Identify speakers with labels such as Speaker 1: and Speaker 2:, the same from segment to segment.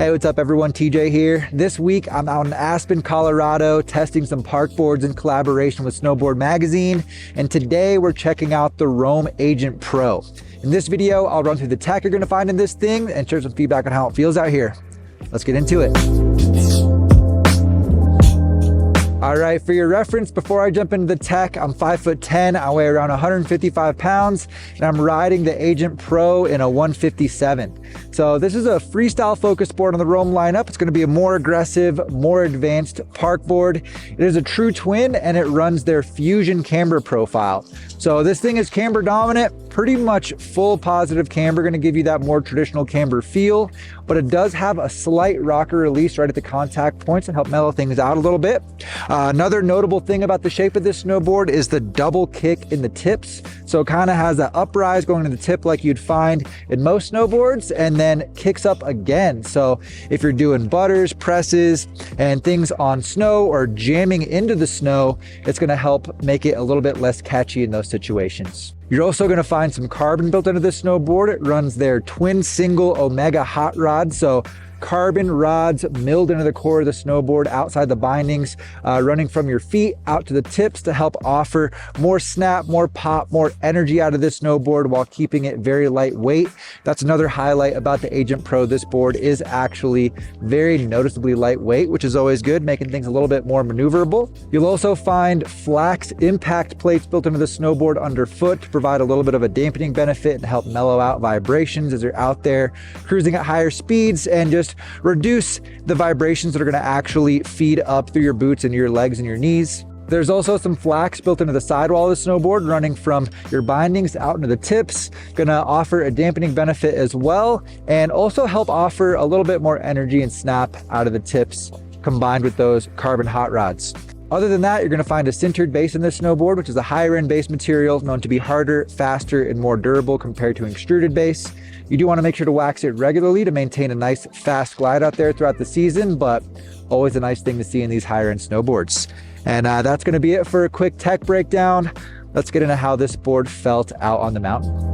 Speaker 1: Hey, what's up everyone, TJ here. This week I'm out in Aspen, Colorado, testing some park boards in collaboration with Snowboard Magazine, and today we're checking out the Roam Agent Pro. In this video, I'll run through the tech you're gonna find in this thing and share some feedback on how it feels out here. Let's get into it. All right, for your reference, before I jump into the tech, I'm 5'10", I weigh around 155 pounds, and I'm riding the Agent Pro in a 157. So this is a freestyle focus board on the Roam lineup. It's gonna be a more aggressive, more advanced park board. It is a true twin, and it runs their Fusion camber profile. So this thing is camber dominant, pretty much full positive camber, gonna give you that more traditional camber feel, but it does have a slight rocker release right at the contact points and help mellow things out a little bit. Another notable thing about the shape of this snowboard is the double kick in the tips. So it kind of has that uprise going to the tip like you'd find in most snowboards, and then kicks up again. So if you're doing butters, presses, and things on snow or jamming into the snow, it's gonna help make it a little bit less catchy in those situations. You're also gonna find some carbon built into this snowboard. It runs their twin single Omega hot rod. So carbon rods milled into the core of the snowboard outside the bindings, running from your feet out to the tips to help offer more snap, more pop, more energy out of this snowboard while keeping it very lightweight. That's another highlight about the Agent Pro. This board is actually very noticeably lightweight, which is always good, making things a little bit more maneuverable. You'll also find flax impact plates built into the snowboard underfoot to provide a little bit of a dampening benefit and help mellow out vibrations as you're out there cruising at higher speeds, and just reduce the vibrations that are going to actually feed up through your boots and your legs and your knees. There's also some flax built into the sidewall of the snowboard, running from your bindings out into the tips, gonna offer a dampening benefit as well, and also help offer a little bit more energy and snap out of the tips combined with those carbon hot rods. Other than that, you're gonna find a sintered base in this snowboard, which is a higher end base material known to be harder, faster, and more durable compared to an extruded base. You do wanna make sure to wax it regularly to maintain a nice fast glide out there throughout the season, but always a nice thing to see in these higher end snowboards. And that's gonna be it for a quick tech breakdown. Let's get into how this board felt out on the mountain.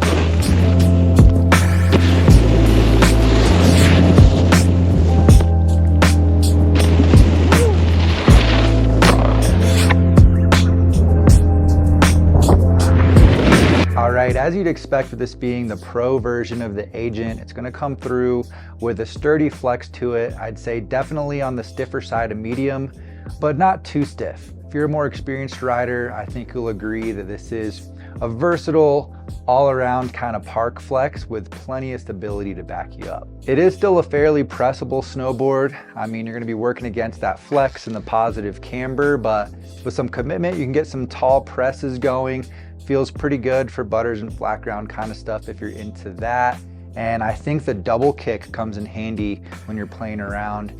Speaker 1: As you'd expect with this being the Pro version of the Agent, it's gonna come through with a sturdy flex to it. I'd say definitely on the stiffer side of medium, but not too stiff. If you're a more experienced rider, I think you'll agree that this is a versatile, all-around kind of park flex with plenty of stability to back you up. It is still a fairly pressable snowboard. I mean, you're gonna be working against that flex and the positive camber, but with some commitment, you can get some tall presses going. Feels pretty good for butters and flat ground kind of stuff if you're into that. And I think the double kick comes in handy when you're playing around,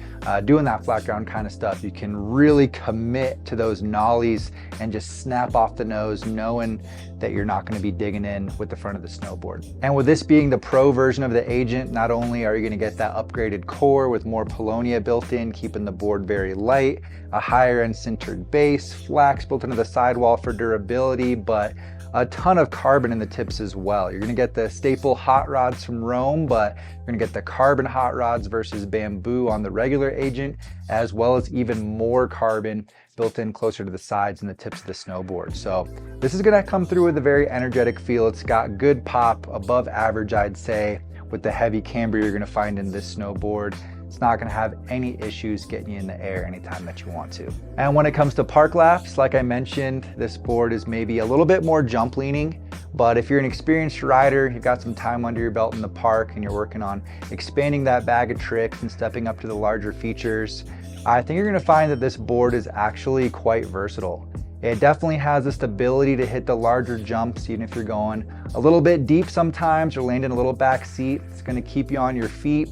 Speaker 1: doing that flat ground kind of stuff. You can really commit to those nollies and just snap off the nose, knowing that you're not gonna be digging in with the front of the snowboard. And with this being the Pro version of the Agent, not only are you gonna get that upgraded core with more Polonia built in, keeping the board very light, a higher end sintered base, flax built into the sidewall for durability, but a ton of carbon in the tips as well. You're gonna get the staple hot rods from Roam, but you're gonna get the carbon hot rods versus bamboo on the regular Agent, as well as even more carbon built in closer to the sides and the tips of the snowboard. So this is gonna come through with a very energetic feel. It's got good pop, above average, I'd say, with the heavy camber you're gonna find in this snowboard. It's not gonna have any issues getting you in the air anytime that you want to. And when it comes to park laps, like I mentioned, this board is maybe a little bit more jump leaning, but if you're an experienced rider, you've got some time under your belt in the park and you're working on expanding that bag of tricks and stepping up to the larger features, I think you're gonna find that this board is actually quite versatile. It definitely has the stability to hit the larger jumps, even if you're going a little bit deep sometimes or landing a little back seat. It's gonna keep you on your feet.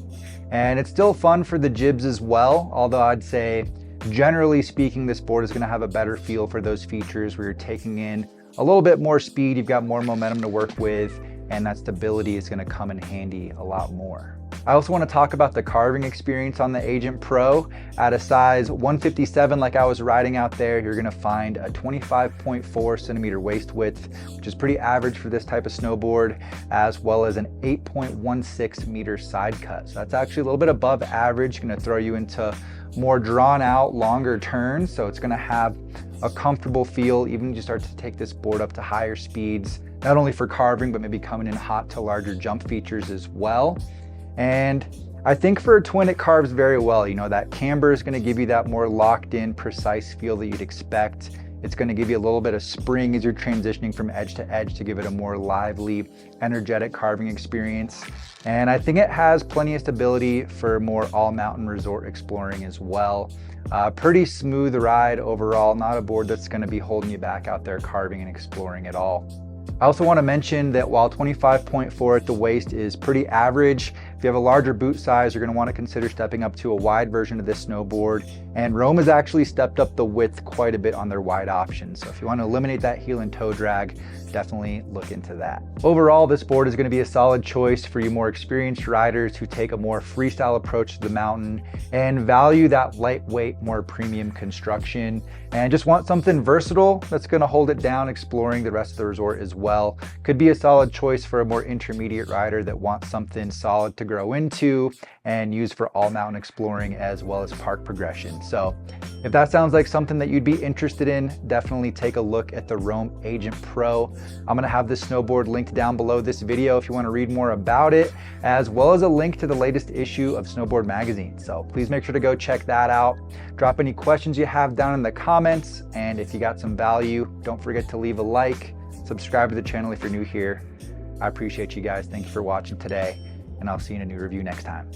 Speaker 1: And it's still fun for the jibs as well, although I'd say, generally speaking, this board is gonna have a better feel for those features where you're taking in a little bit more speed, you've got more momentum to work with, and that stability is gonna come in handy a lot more. I also want to talk about the carving experience on the Agent Pro. At a size 157 like I was riding out there, you're going to find a 25.4 centimeter waist width, which is pretty average for this type of snowboard, as well as an 8.16 meter side cut. So that's actually a little bit above average, going to throw you into more drawn out, longer turns. So it's going to have a comfortable feel even as you start to take this board up to higher speeds, not only for carving, but maybe coming in hot to larger jump features as well. And I think for a twin, it carves very well. You know, that camber is going to give you that more locked in, precise feel that you'd expect. It's going to give you a little bit of spring as you're transitioning from edge to edge to give it a more lively, energetic carving experience. And I think it has plenty of stability for more all mountain resort exploring as well. Pretty smooth ride overall, not a board that's going to be holding you back out there carving and exploring at all. I also want to mention that while 25.4 at the waist is pretty average, if you have a larger boot size, you're going to want to consider stepping up to a wide version of this snowboard. And Rome has actually stepped up the width quite a bit on their wide options. So if you want to eliminate that heel and toe drag, definitely look into that. Overall, this board is going to be a solid choice for you more experienced riders who take a more freestyle approach to the mountain and value that lightweight, more premium construction, and just want something versatile that's going to hold it down exploring the rest of the resort as well. Could be a solid choice for a more intermediate rider that wants something solid to grow into and use for all mountain exploring as well as park progression. So if that sounds like something that you'd be interested in, definitely take a look at the Rome Agent Pro. I'm gonna have this snowboard linked down below this video if you wanna read more about it, as well as a link to the latest issue of Snowboard Magazine. So please make sure to go check that out. Drop any questions you have down in the comments, and if you got some value, don't forget to leave a like, subscribe to the channel if you're new here. I appreciate you guys. Thank you for watching today, and I'll see you in a new review next time.